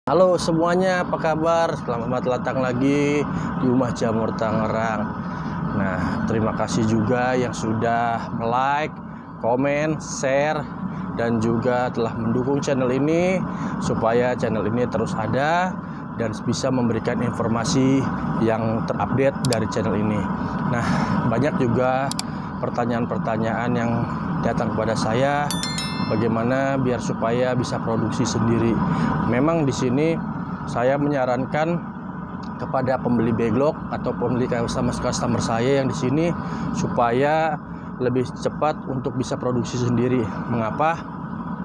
Halo semuanya, apa kabar? Selamat datang lagi di Rumah Jamur Tangerang. Nah, terima kasih juga yang sudah like, komen, share, dan juga telah mendukung channel ini supaya channel ini terus ada dan bisa memberikan informasi yang terupdate dari channel ini. Nah, banyak juga pertanyaan-pertanyaan yang datang kepada saya. Bagaimana biar supaya bisa produksi sendiri. Memang di sini saya menyarankan kepada pembeli backlog atau pembeli customer saya yang di sini supaya lebih cepat untuk bisa produksi sendiri. Mengapa?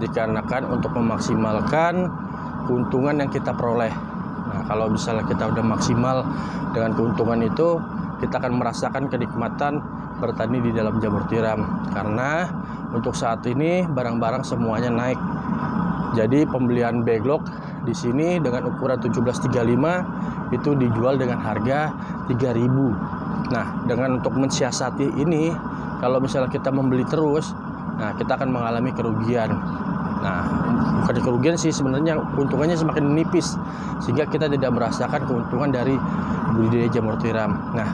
Dikarenakan untuk memaksimalkan keuntungan yang kita peroleh. Nah, kalau misalnya kita udah maksimal dengan keuntungan itu, kita akan merasakan kenikmatan bertani di dalam jamur tiram. Karena untuk saat ini barang-barang semuanya naik. Jadi pembelian backlog di sini dengan ukuran 1735 itu dijual dengan harga 3.000. Nah, dengan untuk mensiasati ini, kalau misalnya kita membeli terus, nah kita akan mengalami kerugian. Nah, bukan kerugian sih sebenarnya, keuntungannya semakin menipis sehingga kita tidak merasakan keuntungan dari budidaya jamur tiram. Nah,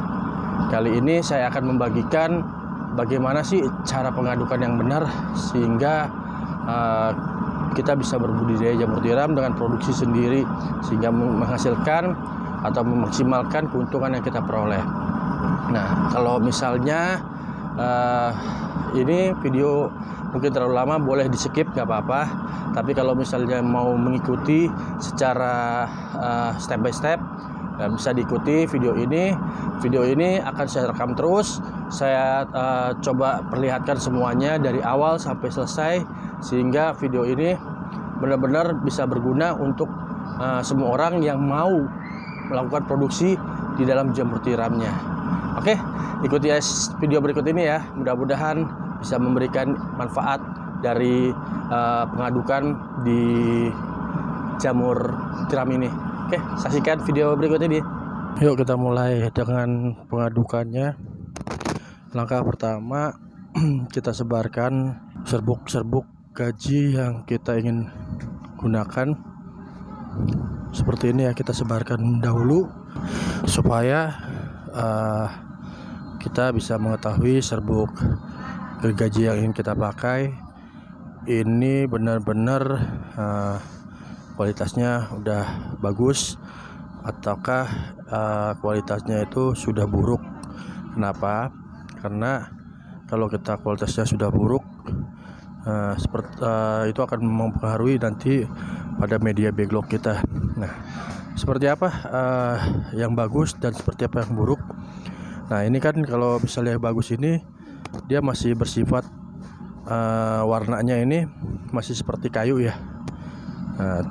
kali ini saya akan membagikan bagaimana sih cara pengadukan yang benar sehingga kita bisa berbudidaya jamur tiram dengan produksi sendiri sehingga menghasilkan atau memaksimalkan keuntungan yang kita peroleh. Nah, kalau misalnya ini video mungkin terlalu lama, boleh di skip gak apa-apa. Tapi kalau misalnya mau mengikuti secara step by step, bisa diikuti video ini. Video ini akan saya rekam terus. Saya coba perlihatkan semuanya dari awal sampai selesai sehingga video ini benar-benar bisa berguna untuk semua orang yang mau melakukan produksi di dalam jamur tiramnya. Oke, ikuti video berikut ini ya. Mudah-mudahan bisa memberikan manfaat dari pengadukan di jamur tiram ini. Oke, saksikan video berikut ini. Yuk kita mulai dengan pengadukannya. Langkah pertama, kita sebarkan serbuk-serbuk gaji yang kita ingin gunakan. Seperti ini ya, kita sebarkan dahulu supaya kita bisa mengetahui serbuk gergaji yang ingin kita pakai ini benar-benar kualitasnya udah bagus ataukah kualitasnya itu sudah buruk. Kenapa? Karena kalau kita kualitasnya sudah buruk, itu akan mempengaruhi nanti pada media backlog kita. Nah, seperti apa yang bagus dan seperti apa yang buruk. Nah, ini kan kalau misalnya bagus ini dia masih bersifat warnanya ini masih seperti kayu ya.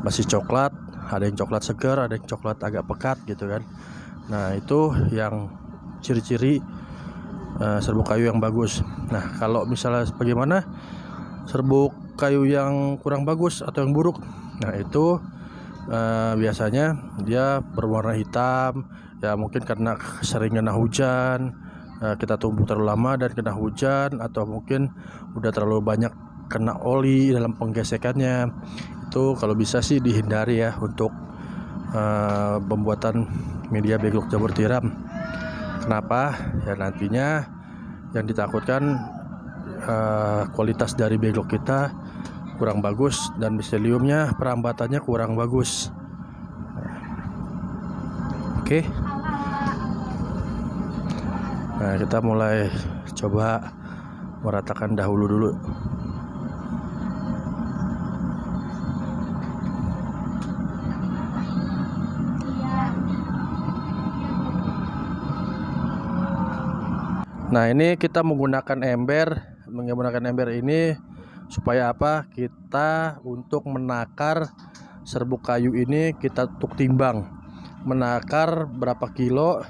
Masih coklat, ada yang coklat segar, ada yang coklat agak pekat gitu kan. Nah, itu yang ciri-ciri serbuk kayu yang bagus. Nah, kalau misalnya bagaimana serbuk kayu yang kurang bagus atau yang buruk, nah itu biasanya dia berwarna hitam ya, mungkin karena sering kena hujan, kita tumbuh terlalu lama dan kena hujan, atau mungkin udah terlalu banyak kena oli dalam penggesekannya. Itu kalau bisa sih dihindari ya untuk pembuatan media backlog jamur tiram. Kenapa? Ya nantinya yang ditakutkan kualitas dari backlog kita kurang bagus dan miseliumnya perambatannya kurang bagus. Oke. Nah, kita mulai coba meratakan dahulu dulu. Nah, ini kita menggunakan ember ini supaya apa? Kita untuk menakar serbuk kayu ini kita untuk timbang, menakar berapa kilo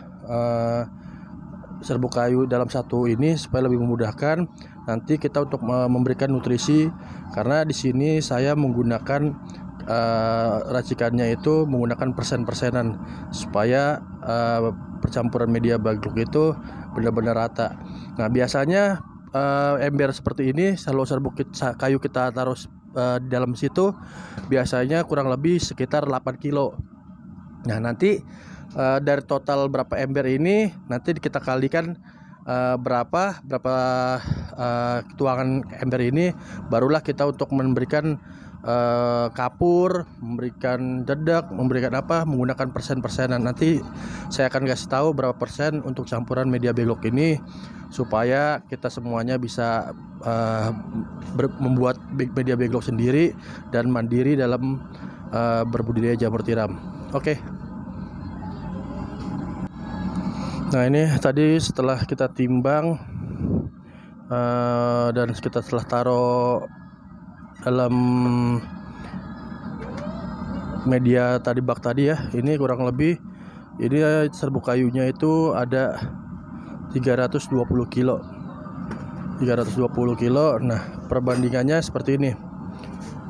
serbuk kayu dalam satu ini supaya lebih memudahkan nanti kita untuk memberikan nutrisi. Karena di sini saya menggunakan racikannya itu menggunakan persen-persenan supaya percampuran media backlog itu benar-benar rata. Nah, biasanya ember seperti ini, kalau serbuk kayu kita taruh di dalam situ biasanya kurang lebih sekitar 8 kilo. Nah nanti dari total berapa ember ini nanti kita kalikan berapa tuangan ember ini, barulah kita untuk memberikan kapur, memberikan dedak, memberikan menggunakan persen-persenan. Nanti saya akan kasih tahu berapa persen untuk campuran media Beglok ini supaya kita semuanya bisa membuat media Beglok sendiri dan mandiri dalam berbudidaya jamur tiram. Oke. Nah ini tadi setelah kita timbang dan kita setelah taruh dalam media tadi, bak tadi ya, ini kurang lebih ini serbuk kayunya itu ada 320 kilo. Nah perbandingannya seperti ini.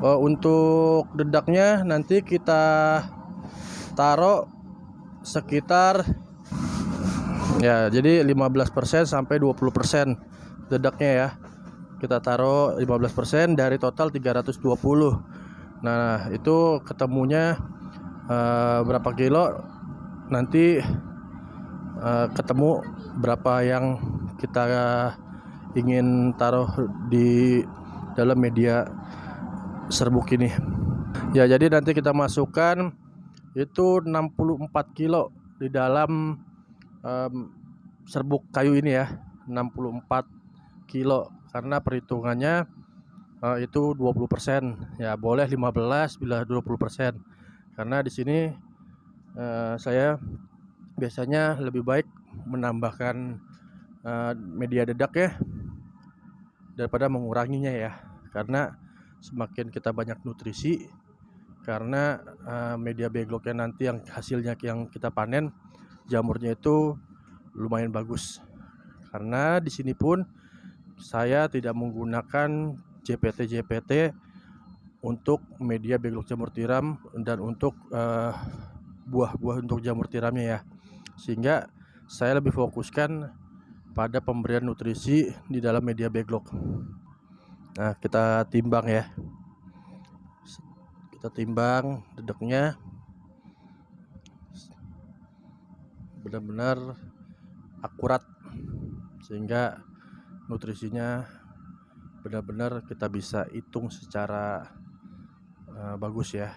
Untuk dedaknya nanti kita taruh sekitar ya, jadi 15% sampai 20% dedaknya ya. Kita taruh 15% dari total 320. Nah, itu ketemunya berapa kilo, nanti ketemu berapa yang kita ingin taruh di dalam media serbuk ini. Ya, jadi nanti kita masukkan itu 64 kilo di dalam serbuk kayu ini ya, 64 kilo, karena perhitungannya itu 20%. Ya boleh 15 bila 20%, karena di sini saya biasanya lebih baik menambahkan media dedak ya daripada menguranginya ya, karena semakin kita banyak nutrisi, karena media Begloknya nanti yang hasilnya yang kita panen jamurnya itu lumayan bagus. Karena di sini pun saya tidak menggunakan JPT untuk media Beglok jamur tiram dan untuk buah-buah untuk jamur tiramnya ya, sehingga saya lebih fokuskan pada pemberian nutrisi di dalam media Beglok. Nah kita timbang ya, kita timbang dedeknya benar-benar akurat sehingga nutrisinya benar-benar kita bisa hitung secara bagus ya.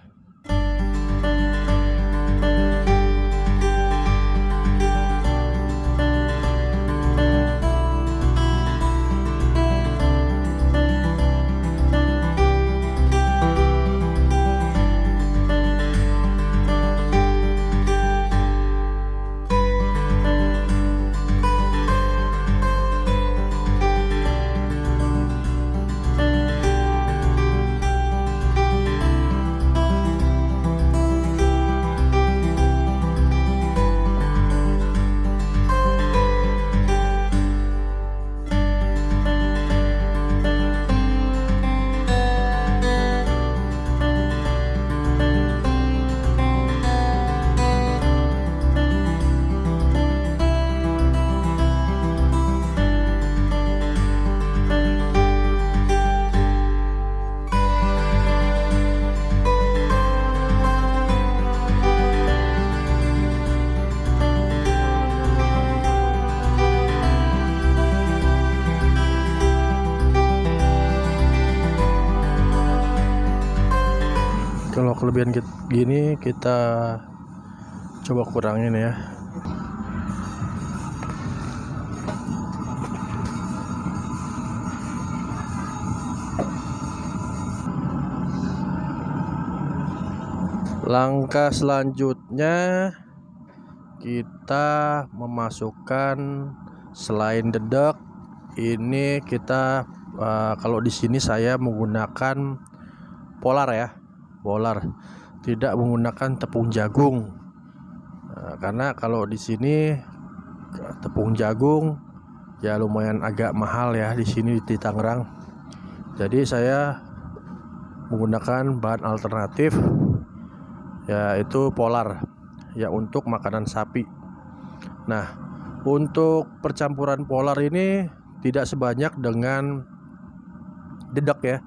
Kalau kelebihan gini kita coba kurangin ya. Langkah selanjutnya kita memasukkan selain dedak ini kita kalau di sini saya menggunakan polar ya, polar, tidak menggunakan tepung jagung. Karena kalau di sini tepung jagung ya lumayan agak mahal ya di sini di Tangerang. Jadi saya menggunakan bahan alternatif yaitu polar ya untuk makanan sapi. Nah, untuk percampuran polar ini tidak sebanyak dengan dedak ya.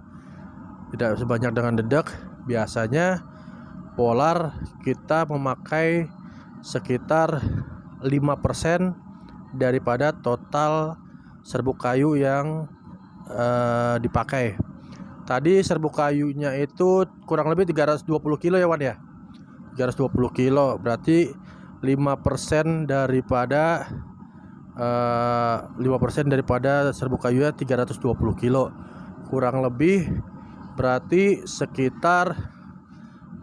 tidak sebanyak dengan dedak. Biasanya polar kita memakai sekitar 5% daripada total serbuk kayu yang dipakai. Tadi serbuk kayunya itu kurang lebih 320 kilo ya Wan ya. 320 kilo berarti 5% daripada 5% daripada serbuk kayunya 320 kilo. Kurang lebih berarti sekitar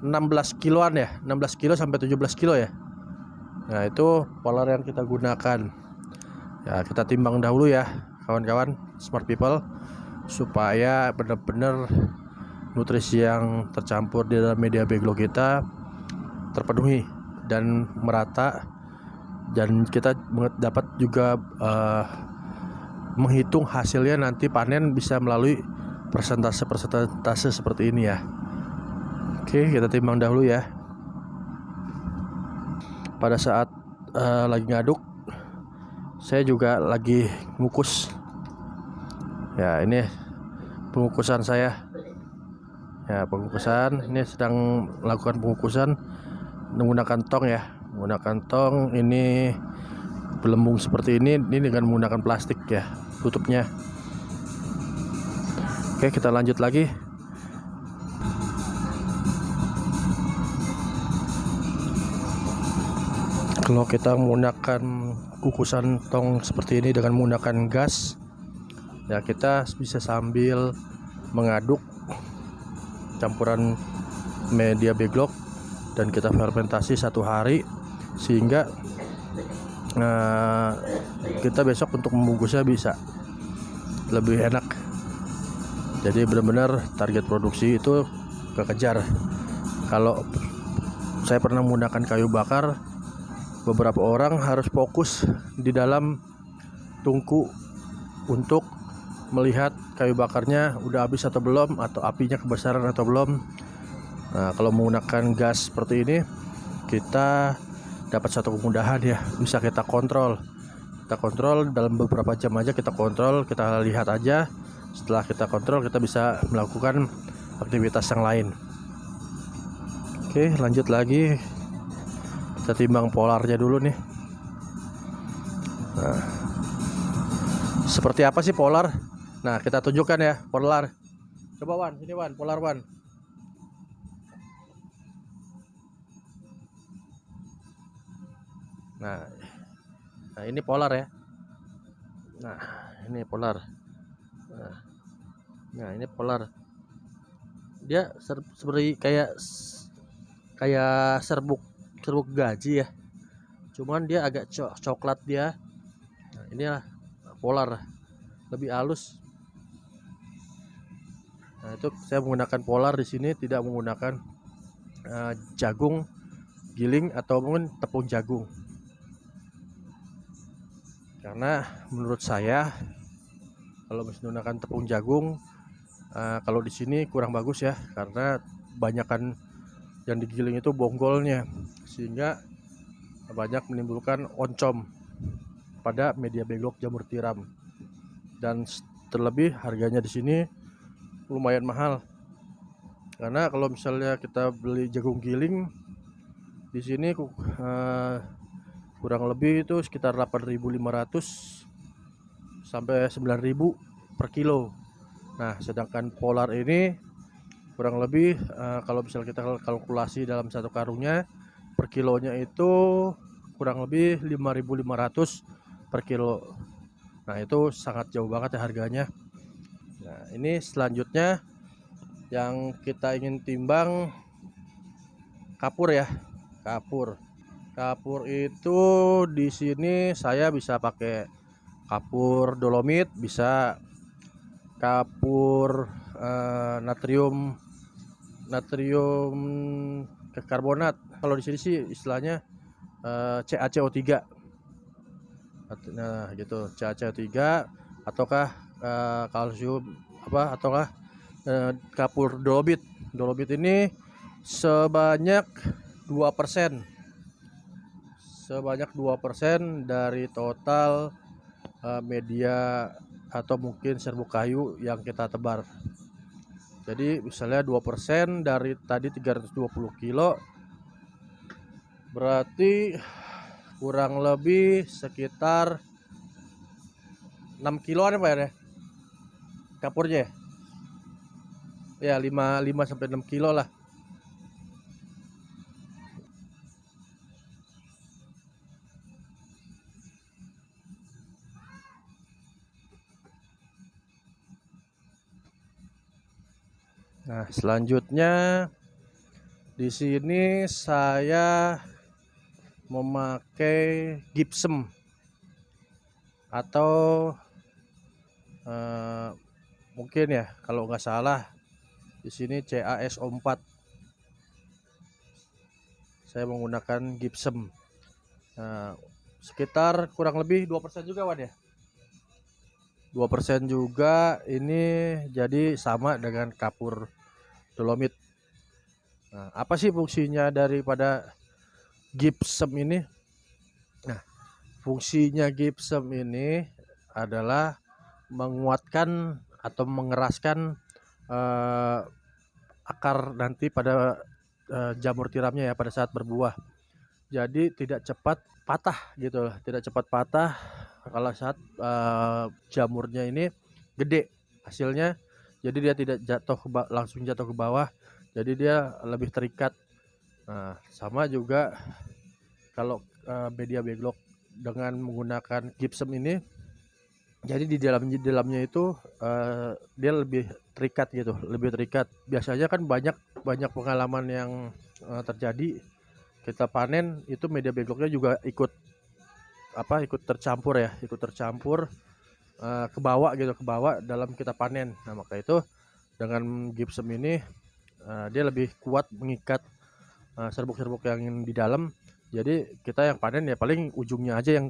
16 kiloan ya, 16 kilo sampai 17 kilo ya. Nah, itu polar yang kita gunakan. Ya, kita timbang dahulu ya, kawan-kawan smart people, supaya benar-benar nutrisi yang tercampur di dalam media backlog kita terpenuhi dan merata, dan kita dapat juga menghitung hasilnya nanti panen bisa melalui persentase seperti ini ya. Oke, kita timbang dahulu ya. Pada saat lagi ngaduk, saya juga lagi ngukus. Ya, ini pengukusan saya. Ya, pengukusan ini sedang melakukan pengukusan menggunakan tong ya. Menggunakan tong ini belembung seperti ini dengan menggunakan plastik ya tutupnya. Oke, kita lanjut lagi. Kalau kita menggunakan kukusan tong seperti ini dengan menggunakan gas, ya kita bisa sambil mengaduk campuran media backlog dan kita fermentasi 1 hari sehingga kita besok untuk membungkusnya bisa lebih enak. Jadi benar-benar target produksi itu kekejar. Kalau saya pernah menggunakan kayu bakar, beberapa orang harus fokus di dalam tungku untuk melihat kayu bakarnya udah habis atau belum, atau apinya kebesaran atau belum. Nah, kalau menggunakan gas seperti ini, kita dapat satu kemudahan ya, bisa kita kontrol. Kita kontrol dalam beberapa jam aja, kita kontrol, kita lihat aja. Setelah kita kontrol, kita bisa melakukan aktivitas yang lain. Oke, lanjut lagi. Kita timbang polarnya dulu nih. Nah, seperti apa sih polar? Nah, kita tunjukkan ya polar. Coba Wan, sini Wan, polar Wan. Nah, ini polar ya. Nah, ini polar. Nah, ini polar. Dia seperti kayak serbuk gaji ya. Cuman dia agak coklat dia. Nah, inilah polar, lebih halus. Nah, itu saya menggunakan polar di sini, tidak menggunakan jagung giling ataupun tepung jagung. Karena menurut saya kalau menggunakan tepung jagung, kalau di sini kurang bagus ya, karena banyakan yang digiling itu bonggolnya, sehingga banyak menimbulkan oncom pada media backlog jamur tiram. Dan terlebih harganya di sini lumayan mahal. Karena kalau misalnya kita beli jagung giling di sini kurang lebih itu sekitar 8.500 sampai 9.000 per kilo. Nah, sedangkan polar ini kurang lebih kalau misalnya kita kalkulasi dalam satu karungnya, per kilonya itu kurang lebih 5.500 per kilo. Nah, itu sangat jauh banget ya harganya. Nah, ini selanjutnya yang kita ingin timbang kapur ya. Kapur itu di sini saya bisa pakai kapur dolomit, bisa kapur natrium karbonat. Kalau di sini sih istilahnya CaCO3. Nah, gitu, CaCO3 ataukah kalsium ataukah kapur dolomit. Dolomit ini sebanyak 2%. Sebanyak 2% dari total media atau mungkin serbuk kayu yang kita tebar. Jadi misalnya 2% dari tadi 320 kilo, berarti kurang lebih sekitar 6 kiloan ya Pak ya kapurnya ya, 5 sampai 6 kilo lah. Nah, selanjutnya di sini saya memakai gypsum atau mungkin ya kalau nggak salah di sini CaSO4. Saya menggunakan gypsum. Nah, sekitar kurang lebih 2% juga Wan ya. 2% juga ini, jadi sama dengan kapur dolomit. Nah, apa sih fungsinya daripada gypsum ini? Nah, fungsinya gypsum ini adalah menguatkan atau mengeraskan akar nanti pada jamur tiramnya ya pada saat berbuah. Jadi tidak cepat patah gitu loh, tidak cepat patah kalau saat jamurnya ini gede hasilnya. Jadi dia tidak langsung jatuh ke bawah, jadi dia lebih terikat. Nah, sama juga kalau media backlog dengan menggunakan gypsum ini, jadi di dalamnya itu dia lebih terikat gitu, lebih terikat. Biasanya kan banyak pengalaman yang terjadi, kita panen itu media backlognya juga ikut tercampur ke bawah dalam kita panen. Nah, maka itu dengan gypsum ini dia lebih kuat mengikat serbuk-serbuk yang di dalam. Jadi kita yang panen ya paling ujungnya aja yang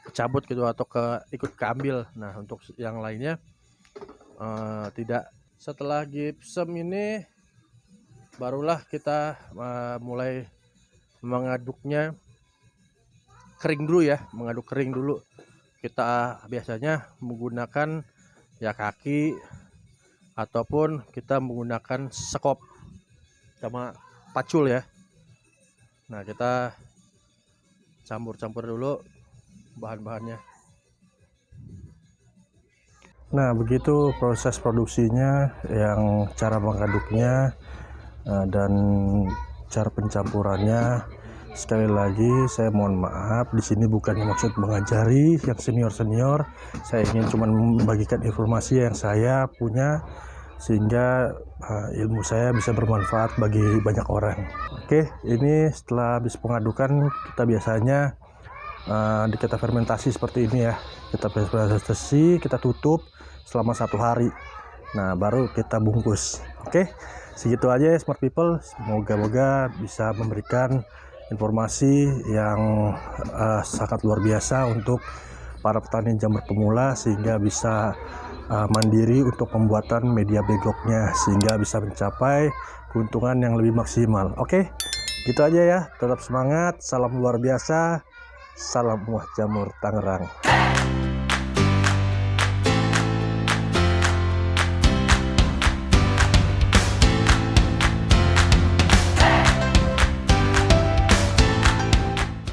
kecabut gitu atau ikut keambil. Nah, untuk yang lainnya tidak. Setelah gypsum ini barulah kita mulai mengaduknya kering dulu. Kita biasanya menggunakan ya kaki ataupun kita menggunakan sekop sama pacul ya. Nah, kita campur dulu bahan-bahannya. Nah, begitu proses produksinya, yang cara mengaduknya dan cara pencampurannya. Sekali lagi saya mohon maaf, di sini bukannya maksud mengajari yang senior. Saya ingin cuma membagikan informasi yang saya punya sehingga ilmu saya bisa bermanfaat bagi banyak orang. Oke, ini setelah habis pengadukan kita biasanya kita fermentasi seperti ini ya. Kita fermentasi, kita tutup selama 1 hari. Nah, baru kita bungkus. Oke, segitu aja ya Smart People. Semoga bisa memberikan informasi yang sangat luar biasa untuk para petani jamur pemula sehingga bisa mandiri untuk pembuatan media backlognya sehingga bisa mencapai keuntungan yang lebih maksimal. Oke, gitu aja ya. Tetap semangat. Salam luar biasa. Salam buah jamur Tangerang.